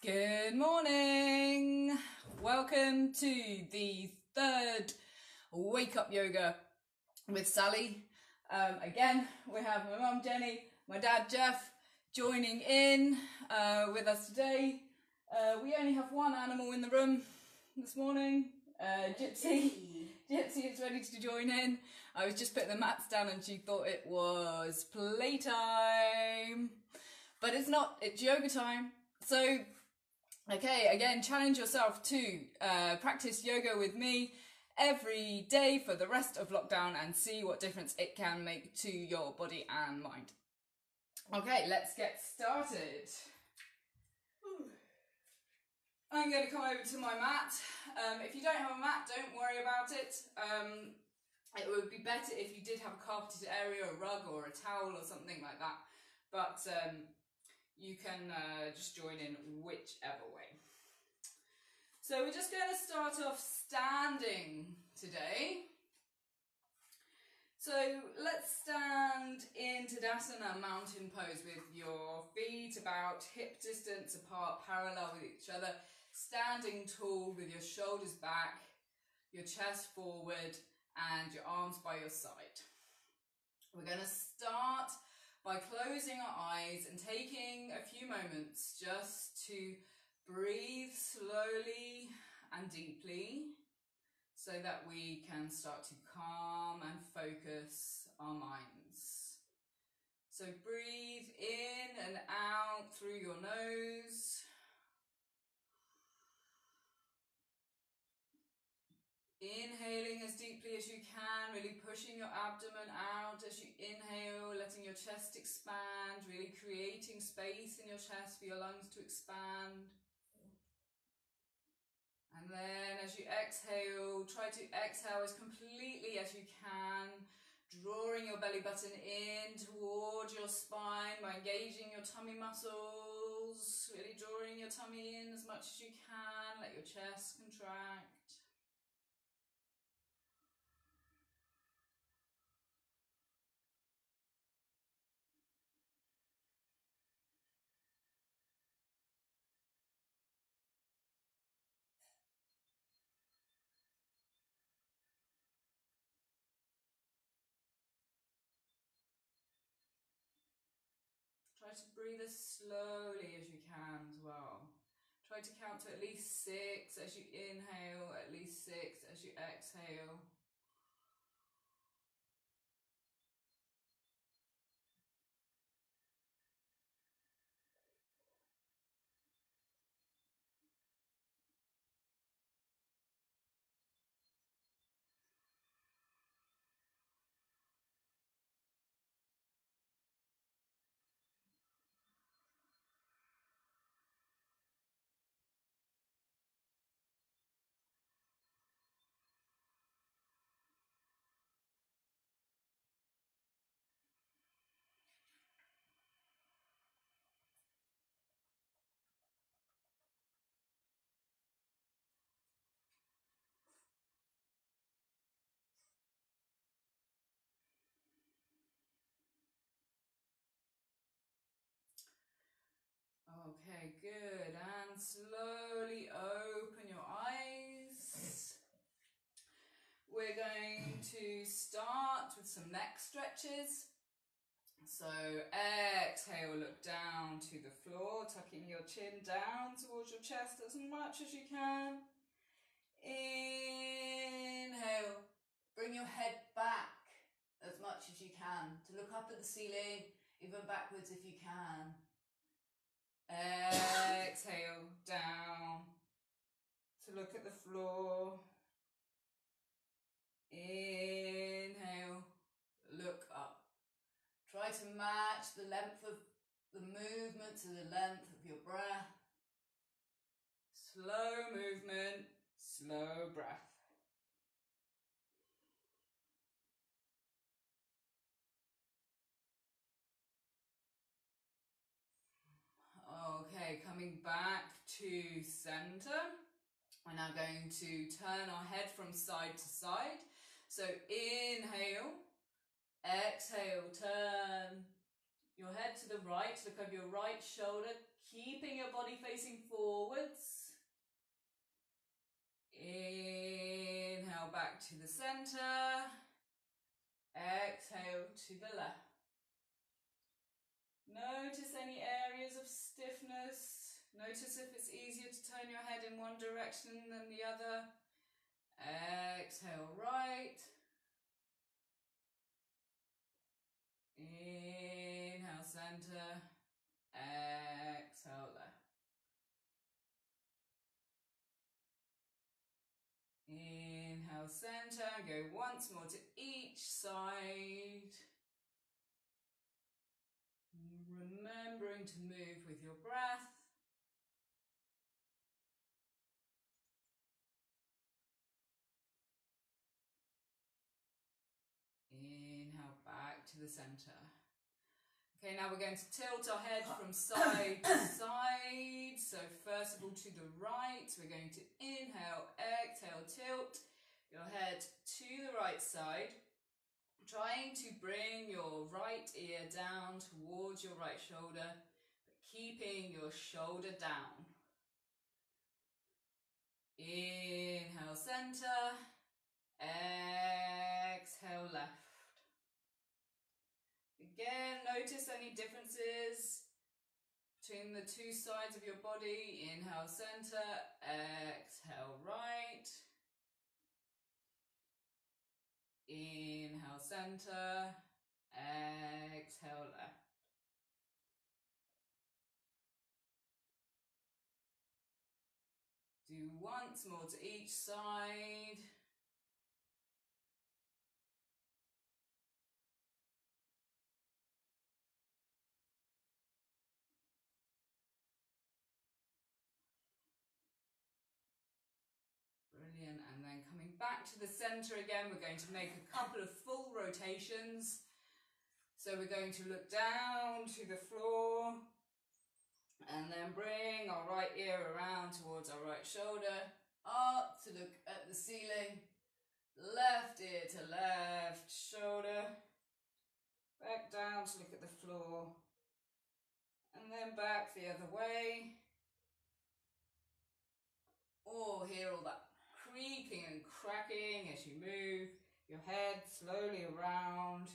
Good morning. Welcome to the third Wake Up Yoga with Sally. Again, we have my mum Jenny, my dad Jeff joining in with us today. We only have one animal in the room this morning, Gypsy. Gypsy is ready to join in. I was just putting the mats down and she thought it was playtime. But it's not, it's yoga time. So, okay, again, challenge yourself to practice yoga with me every day for the rest of lockdown and see what difference it can make to your body and mind. Okay, let's get started. I'm going to come over to my mat. If you don't have a mat, don't worry about it. It would be better if you did have a carpeted area, a rug or a towel or something like that. But you can just join in whichever way. So we're just going to start off standing today. So let's stand in Tadasana mountain pose with your feet about hip distance apart, parallel with each other. Standing tall with your shoulders back, your chest forward and your arms by your side. We're going to start by closing our eyes and taking a few moments just to breathe slowly and deeply so that we can start to calm and focus our minds. So breathe in and out through your nose. Inhaling as deeply as you can, really pushing your abdomen out as you inhale, letting your chest expand, really creating space in your chest for your lungs to expand. And then as you exhale, try to exhale as completely as you can, drawing your belly button in towards your spine by engaging your tummy muscles, really drawing your tummy in as much as you can, let your chest contract. Try to breathe as slowly as you can as well. Try to count to at least 6 as you inhale, at least 6 as you exhale. Okay, good. And slowly open your eyes. We're going to start with some neck stretches. So exhale, look down to the floor, tucking your chin down towards your chest as much as you can. Inhale, bring your head back as much as you can to look up at the ceiling, even backwards if you can. Exhale, down to look at the floor. Inhale, look up. Try to match the length of the movement to the length of your breath. Slow movement, slow breath. Okay, coming back to center. We're now going to turn our head from side to side. So inhale, exhale, turn your head to the right, look over your right shoulder, keeping your body facing forward. to the center. Exhale to the left. Notice any areas of stiffness. Notice if it's easier to turn your head in one direction than the other. Exhale right. Inhale center. Exhale left. Inhale center. Go once more to each side. Remembering to move with your breath. Inhale back to the center. Okay, now we're going to tilt our head from side to side. So first of all to the right, we're going to inhale, exhale, tilt your head to the right side. Trying to bring your right ear down towards your right shoulder, but keeping your shoulder down. Inhale center, exhale left. Again, notice any differences between the two sides of your body. Inhale center, exhale right. Inhale center, exhale left. Do once more to each side. Brilliant, and then coming back to the center again, we're going to make a couple of full rotations. So we're going to look down to the floor and then bring our right ear around towards our right shoulder, up to look at the ceiling, left ear to left shoulder, back down to look at the floor, and then back the other way. Oh, hear all that creaking and cracking as you move your head slowly around.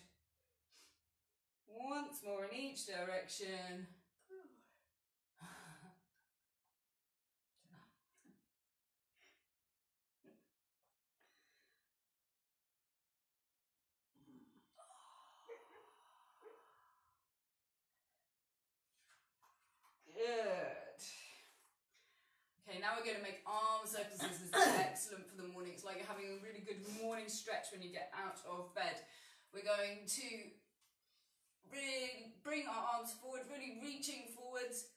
Once more in each direction. Good. Okay, now we're going to make arm circles. This is excellent for the morning. It's like you're having a really good morning stretch when you get out of bed. We're going to really bring our arms forward, really reaching forwards.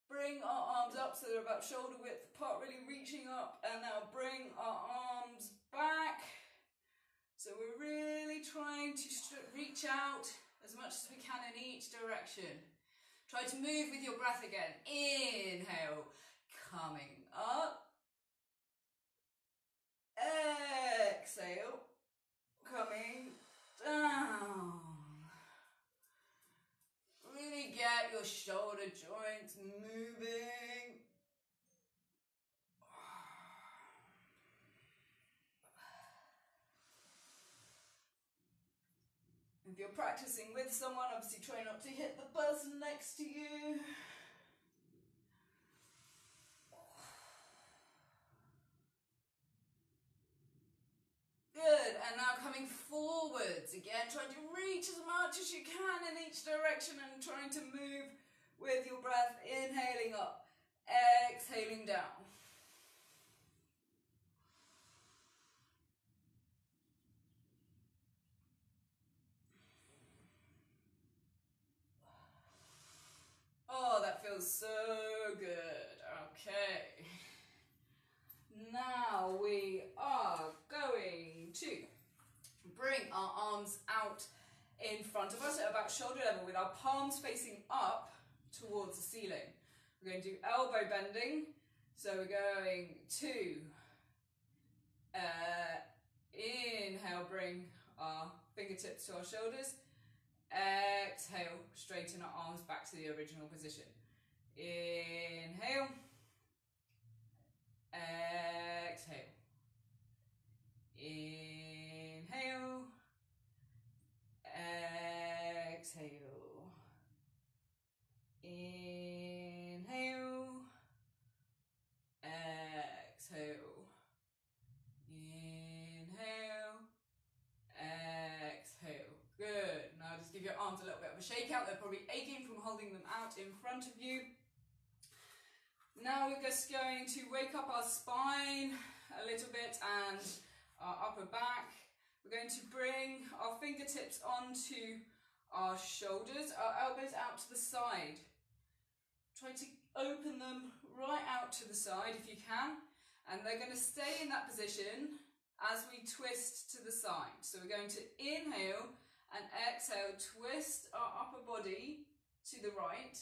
Bring our arms up so they're about shoulder width apart, really reaching up. And now bring our arms back. So we're really trying to reach out as much as we can in each direction. Try to move with your breath again. Inhale, coming up. Exhale, coming down. Really get your shoulder joints moving. If you're practicing with someone, obviously try not to hit the person next to you. Good, and now coming forwards again, trying to reach as much as you can in each direction and trying to move with your breath, inhaling up, exhaling down. Oh, that feels so good. Okay. Now we are going to bring our arms out in front of us at about shoulder level with our palms facing up towards the ceiling. We're going to do elbow bending. So we're going to inhale, bring our fingertips to our shoulders. Exhale, straighten our arms back to the original position. Inhale. Exhale. Inhale. Now we're just going to wake up our spine a little bit and our upper back. We're going to bring our fingertips onto our shoulders, our elbows out to the side. Try to open them right out to the side if you can, and they're going to stay in that position as we twist to the side. So we're going to inhale and exhale, twist our upper body to the right,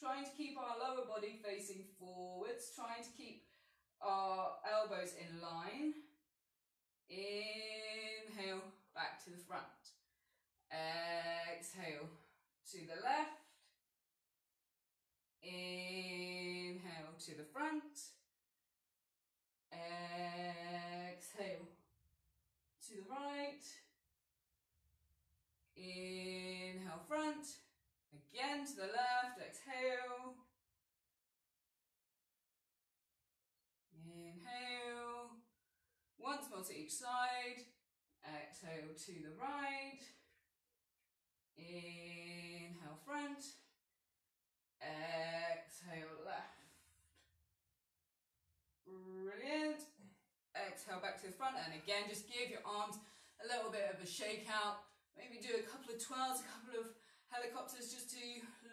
trying to keep our lower body facing forwards, trying to keep our elbows in line. Inhale, back to the front. Exhale to the left. Inhale to the front. Exhale to the right. Inhale, front. Again to the left. Exhale. Inhale. Once more to each side. Exhale to the right. Inhale, front. Exhale, left. Brilliant. Exhale back to the front, and again just give your arms a little bit of a shake out. Maybe do a couple of twirls, a couple of helicopters just to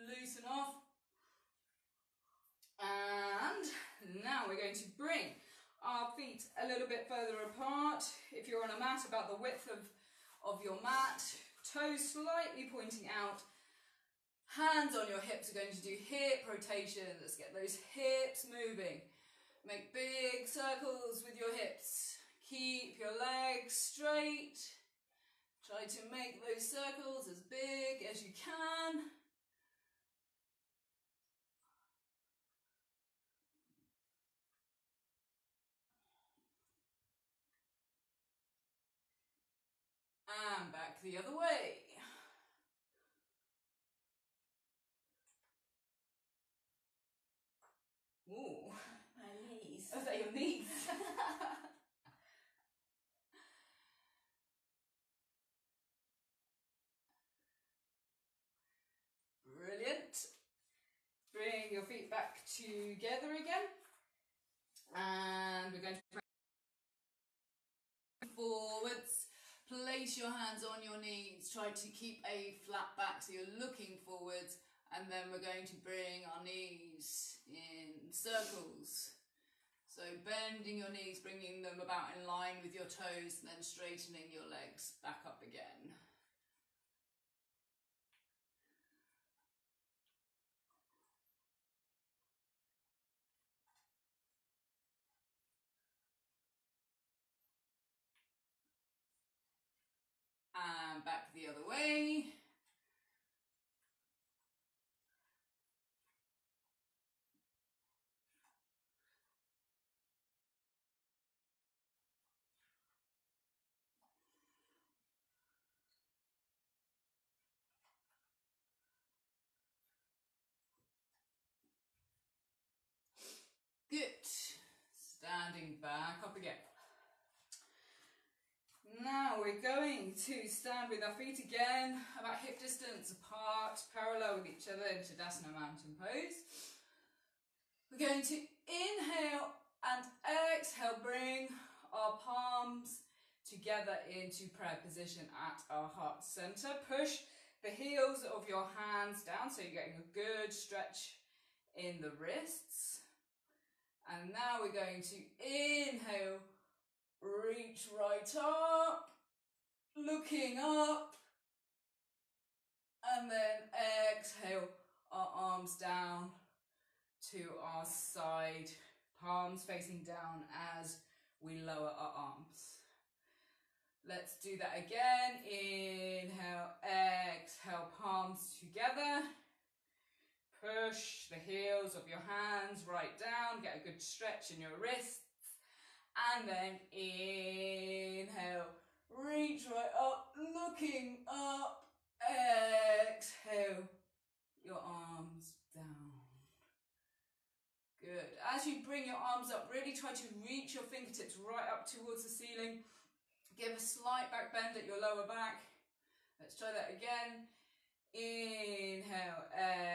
loosen off. And now we're going to bring our feet a little bit further apart. If you're on a mat, about the width of your mat, toes slightly pointing out. Hands on your hips are going to do hip rotation. Let's get those hips moving. Make big circles with your hips. Keep your legs straight. Try to make those circles as big as you can. And back the other way. Ooh. My knees. Is that your knees? Brilliant. Bring your feet back together again. And we're going to forwards. Place your hands on your knees. Try to keep a flat back so you're looking forwards. And then we're going to bring our knees in circles. So bending your knees, bringing them about in line with your toes, and then straightening your legs back up again. And back the other way. Good. Standing back up again. Now we're going to stand with our feet again about hip distance apart, parallel with each other in Tadasana Mountain Pose. We're going to inhale and exhale, bring our palms together into prayer position at our heart center. Push the heels of your hands down so you're getting a good stretch in the wrists. And now we're going to inhale, reach right up, looking up, and then exhale, our arms down to our side, palms facing down as we lower our arms. Let's do that again. Inhale, exhale, palms together. Push the heels of your hands right down, get a good stretch in your wrists. And then inhale, reach right up, looking up, exhale, your arms down. Good. As you bring your arms up, really try to reach your fingertips right up towards the ceiling. Give a slight back bend at your lower back. Let's try that again. Inhale,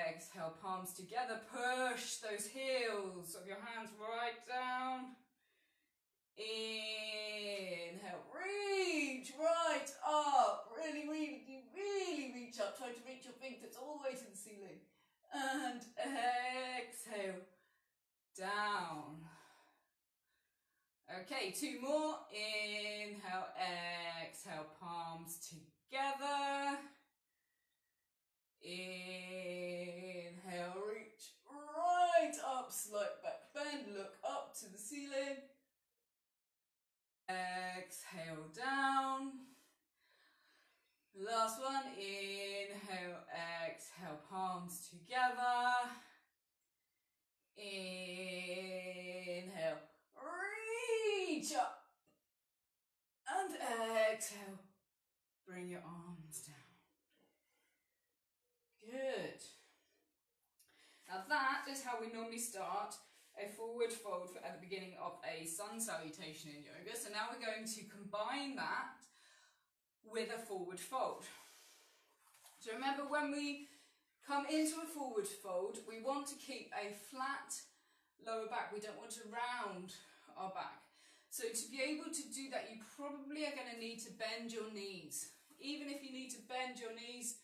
exhale, palms together, push those heels of your hands right down. Inhale, reach right up, really reach up, try to reach your fingertips all the way to the ceiling. And exhale, down. Okay, 2 more. Inhale, exhale, palms together. Inhale, reach right up, slight back bend, look up to the ceiling. Exhale, down. Last one. Inhale, exhale, palms together. Inhale, reach up. And exhale, bring your arms down. Good. Now that is how we normally start a forward fold at the beginning of a sun salutation in yoga. So now we're going to combine that with a forward fold. So remember, when we come into a forward fold, we want to keep a flat lower back. We don't want to round our back. So to be able to do that, you probably are going to need to bend your knees. Even if you need to bend your knees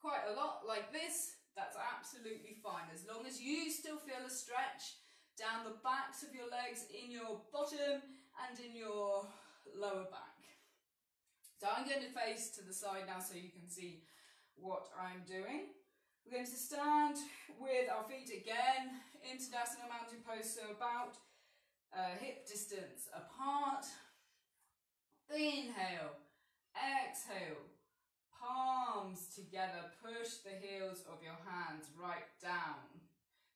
quite a lot like this, that's absolutely fine, as long as you still feel a stretch down the backs of your legs, in your bottom and in your lower back. So I'm going to face to the side now so you can see what I'm doing. We're going to stand with our feet again into Tadasana Mountain Pose, so about hip distance apart. Inhale, exhale, palms together, push the heels of your hands right down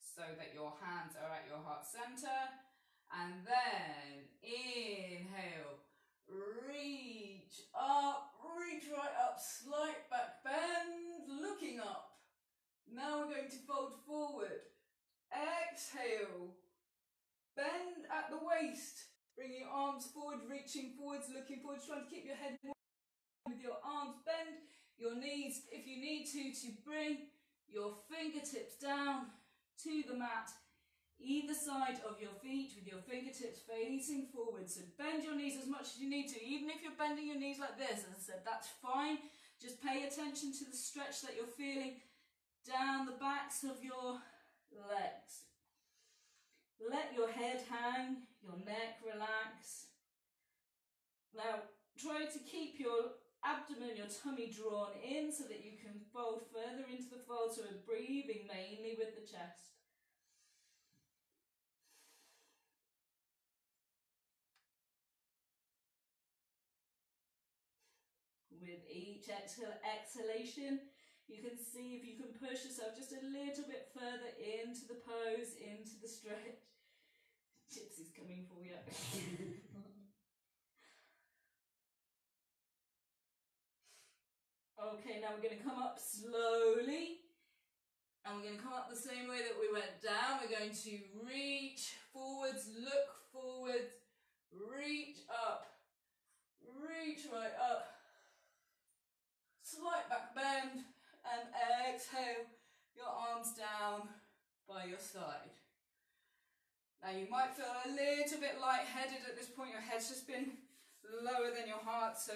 so that your hands are at your heart center. And then inhale, reach up, reach right up, slight back bend, looking up. Now we're going to fold forward. Exhale, bend at the waist, bring your arms forward, reaching forwards, looking forwards, trying to keep your head with your arms. Bend your knees if you need to bring your fingertips down to the mat, either side of your feet with your fingertips facing forward. So bend your knees as much as you need to, even if you're bending your knees like this, as I said, that's fine. Just pay attention to the stretch that you're feeling down the backs of your legs. Let your head hang, your neck relax. Now try to keep your abdomen, your tummy drawn in so that you can fold further into the fold, so we're breathing mainly with the chest. With each exhalation, you can see if you can push yourself just a little bit further into the pose, into the stretch. Gypsy's coming for you. Okay, now we're going to come up slowly, and we're going to come up the same way that we went down. We're going to reach forwards, look forwards, reach up, reach right up, slight back bend, and exhale, your arms down by your side. Now you might feel a little bit lightheaded at this point. Your head's just been lower than your heart, so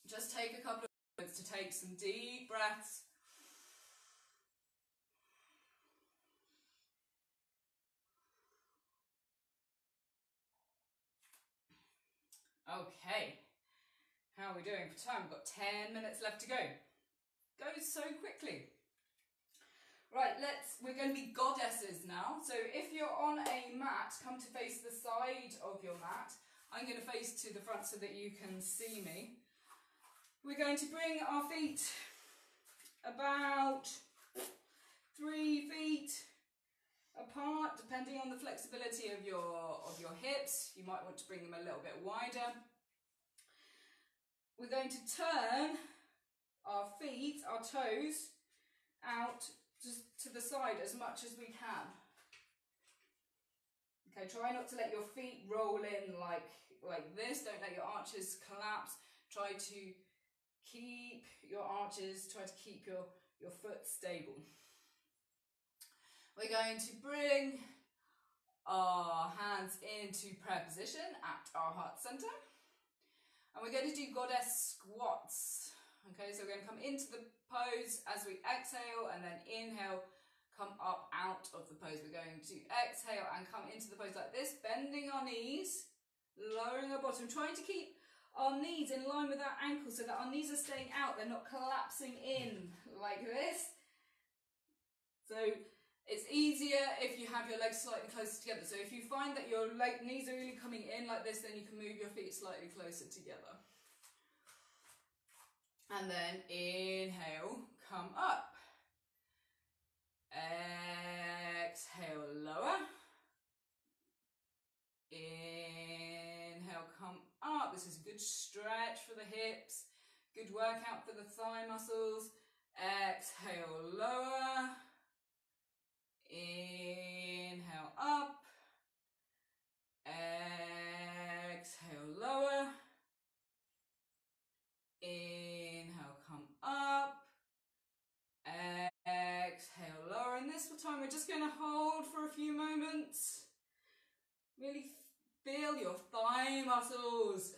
just take a couple of minutes to take some deep breaths. Okay, how are we doing for time? We've got 10 minutes left to go. Goes so quickly. Right, we're going to be goddesses now. So if you're on a mat, come to face the side of your mat. I'm going to face to the front so that you can see me. We're going to bring our feet about 3 feet apart, depending on the flexibility of your hips. You might want to bring them a little bit wider. We're going to turn our feet, our toes, out just to the side as much as we can. Okay, try not to let your feet roll in like this. Don't let your arches collapse. Try to keep your arches, try to keep your your foot stable. We're going to bring our hands into prayer position at our heart center. And we're going to do goddess squats. Okay, so we're going to come into the pose as we exhale and then inhale, come up out of the pose. We're going to exhale and come into the pose like this, bending our knees, lowering our bottom, trying to keep our knees in line with our ankles so that our knees are staying out, they're not collapsing in like this. So it's easier if you have your legs slightly closer together. So if you find that your knees are really coming in like this, then you can move your feet slightly closer together. And then inhale, come up. Exhale, lower. Inhale, come up. This is a good stretch for the hips. Good workout for the thigh muscles. Exhale, lower. Inhale, up. Exhale, lower. Inhale, come up. Exhale, lower. And this time we're just going to hold for a few moments. Really feel your thigh muscles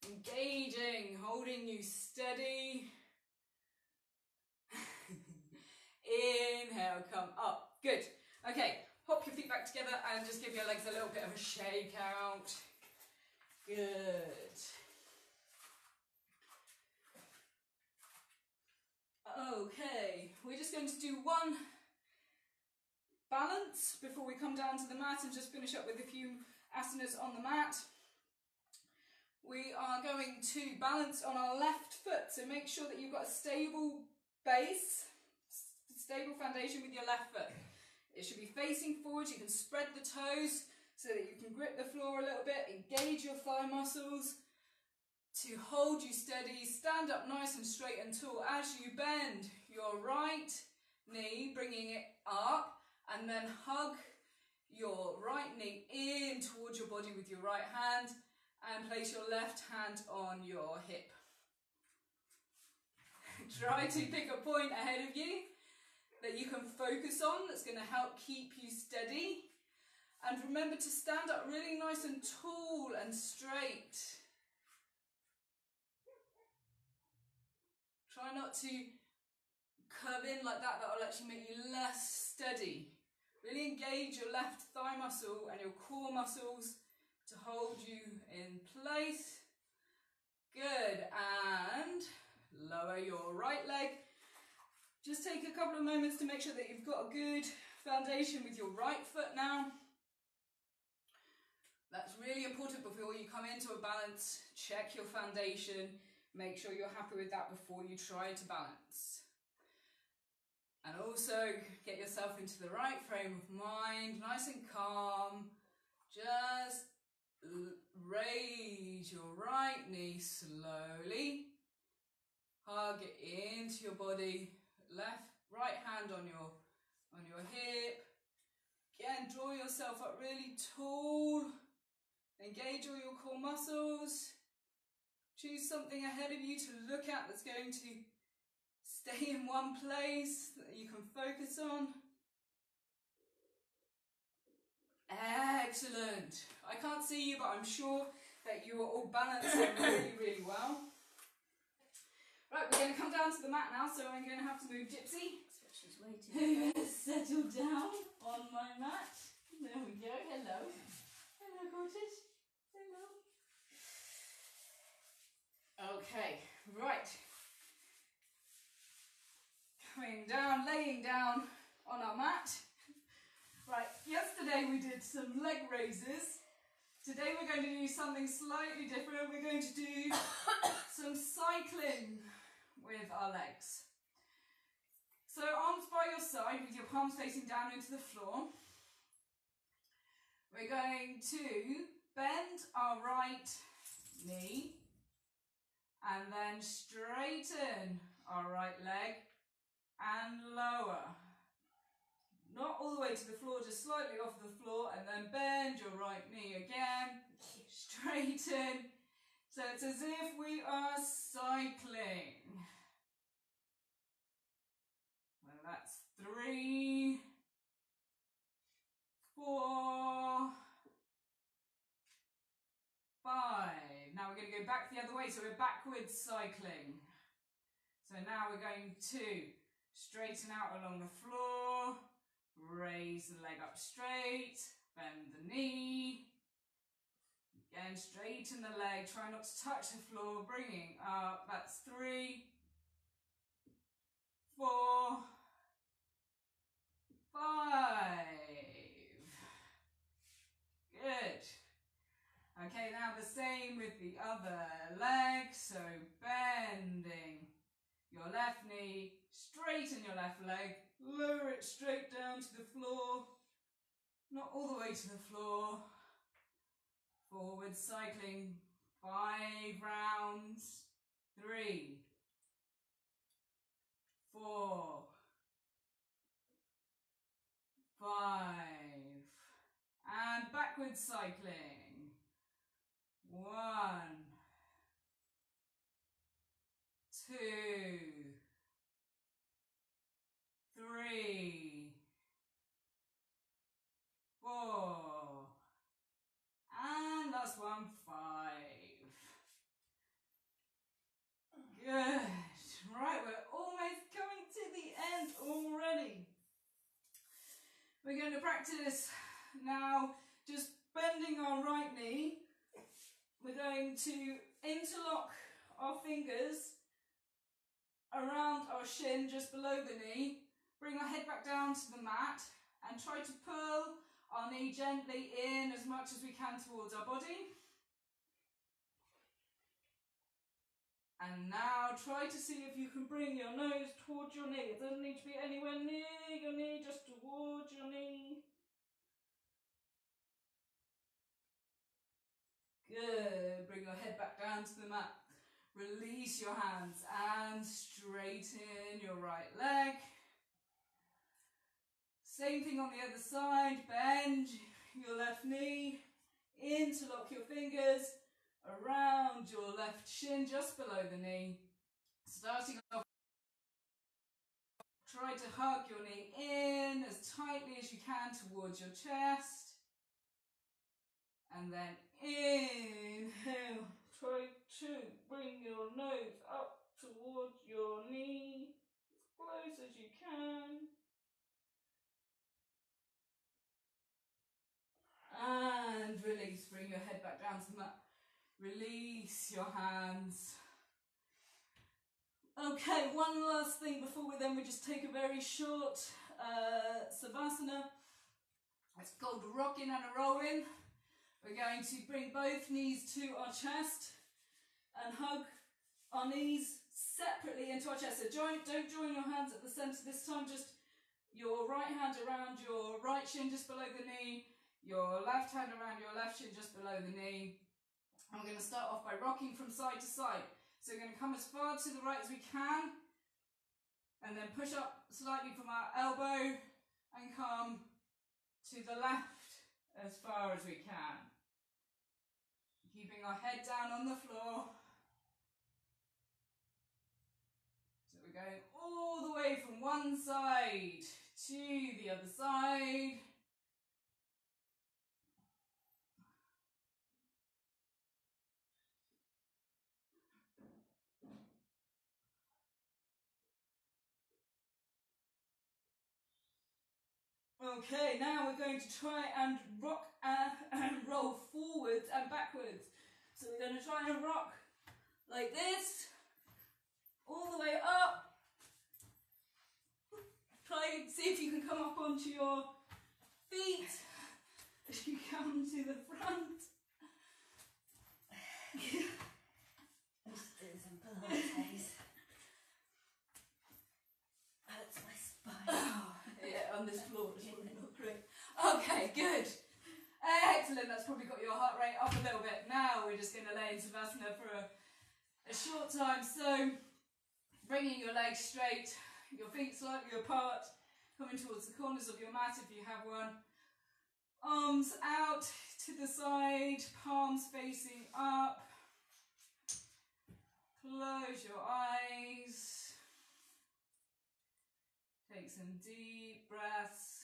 engaging, holding you steady. Inhale, come up. Good. Okay, hop your feet back together and just give your legs a little bit of a shake out. Good. Okay, we're just going to do one balance before we come down to the mat and just finish up with a few asanas on the mat. We are going to balance on our left foot, so make sure that you've got a stable base, stable foundation with your left foot. It should be facing forward. You can spread the toes so that you can grip the floor a little bit, engage your thigh muscles to hold you steady. Stand up nice and straight and tall as you bend your right knee, bringing it up, and then hug your right knee in towards your body with your right hand and place your left hand on your hip. Try to pick a point ahead of you that you can focus on that's going to help keep you steady. And remember to stand up really nice and tall and straight. Try not to curve in like that. That will actually make you less steady. Really engage your left thigh muscle and your core muscles to hold you in place. Good. And lower your right leg. Just take a couple of moments to make sure that you've got a good foundation with your right foot now. That's really important before you come into a balance. Check your foundation. Make sure you're happy with that before you try to balance. And also get yourself into the right frame of mind, nice and calm. Just raise your right knee slowly. Hug it into your body. Right hand on your hip. Again, draw yourself up really tall. Engage all your core muscles. Choose something ahead of you to look at that's going to stay in one place that you can focus on. Excellent. I can't see you, but I'm sure that you are all balancing really, really well. Right, we're going to come down to the mat now, so I'm going to have to move Gypsy. That's what she's waiting for. Settle down on my mat. There we go. Hello. Hello, gorgeous. Hello. Okay, right. Coming down, laying down on our mat. Right, yesterday we did some leg raises. Today we're going to do something slightly different. We're going to do some cycling with our legs. So arms by your side with your palms facing down into the floor. We're going to bend our right knee and then straighten our right leg and lower. Not all the way to the floor, just slightly off the floor, and then bend your right knee again, straighten. So it's as if we are cycling. 3, 4, 5. Now we're going to go back the other way, so we're backwards cycling. So now we're going to straighten out along the floor, raise the leg up straight, bend the knee. Again, straighten the leg, try not to touch the floor, bringing up. That's 3, 4, 5. Good. Okay, now the same with the other leg. So bending your left knee, straighten your left leg, lower it straight down to the floor, not all the way to the floor. Forward cycling 5 rounds. 3, 4, 5. And backwards cycling. 1, 2, 3, 4. And last one, 5. Good. Right, we're almost coming to the end already. We're going to practice now just bending our right knee. We're going to interlock our fingers around our shin, just below the knee. Bring our head back down to the mat and try to pull our knee gently in as much as we can towards our body. And now try to see if you can bring your nose towards your knee. It doesn't need to be anywhere near your knee, just towards your knee. Good. Bring your head back down to the mat. Release your hands and straighten your right leg. Same thing on the other side. Bend your left knee. Interlock your fingers around your left shin, just below the knee. Starting off, try to hug your knee in as tightly as you can towards your chest. And then inhale. Try to bring your nose up towards your knee as close as you can. And release. Bring your head back down to the mat. Release your hands. Okay, one last thing before we just take a very short Savasana. It's called rocking and a rolling. We're going to bring both knees to our chest and hug our knees separately into our chest. So don't join your hands at the centre this time, just your right hand around your right shin just below the knee, your left hand around your left shin just below the knee. And we're going to start off by rocking from side to side. So we're going to come as far to the right as we can, and then push up slightly from our elbow and come to the left as far as we can. Keeping our head down on the floor. So we're going all the way from one side to the other side. Okay, now we're going to try and rock and roll forwards and backwards. So we're going to try and rock like this, all the way up. Try and see if you can come up onto your feet as you come to the front. I'm just doing some Pilates. Hurts my spine. Oh, yeah, on this floor it's probably not great. Okay, good. Excellent, that's probably got your heart rate up a little bit. Now we're just going to lay in Savasana for a short time. So, bringing your legs straight, your feet slightly apart, coming towards the corners of your mat if you have one. Arms out to the side, palms facing up. Close your eyes. Take some deep breaths.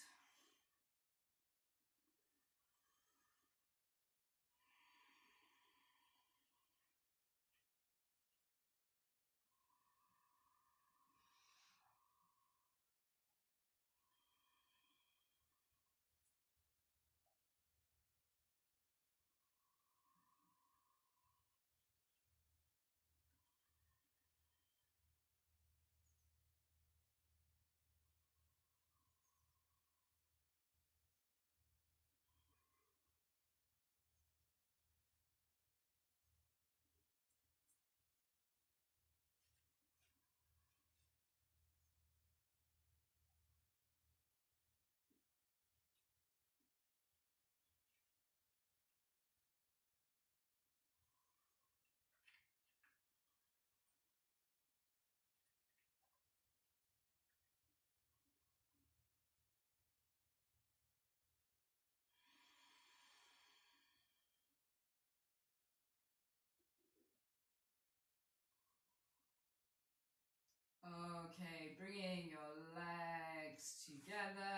Okay, bringing your legs together.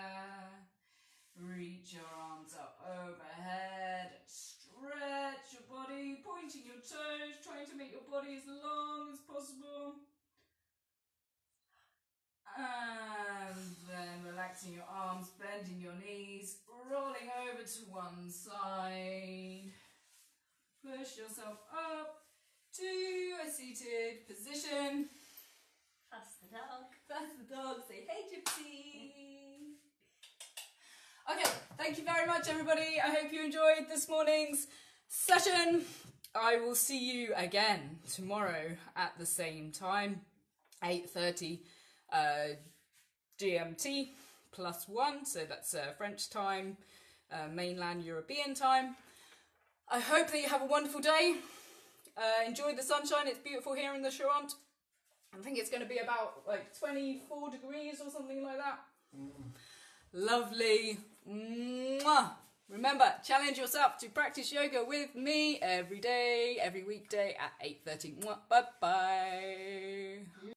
Reach your arms up overhead. Stretch your body, pointing your toes, trying to make your body as long as possible. And then relaxing your arms, bending your knees, rolling over to one side. Push yourself up to a seated position. That's the dog. That's the dog. Say, hey, Gypsy. Okay, thank you very much, everybody. I hope you enjoyed this morning's session. I will see you again tomorrow at the same time, 8:30 GMT +1, so that's French time, mainland European time. I hope that you have a wonderful day. Enjoy the sunshine. It's beautiful here in the Charente. I think it's going to be about like 24 degrees or something like that. Lovely. Mwah. Remember, challenge yourself to practice yoga with me every day, every weekday at 8:30. Bye bye.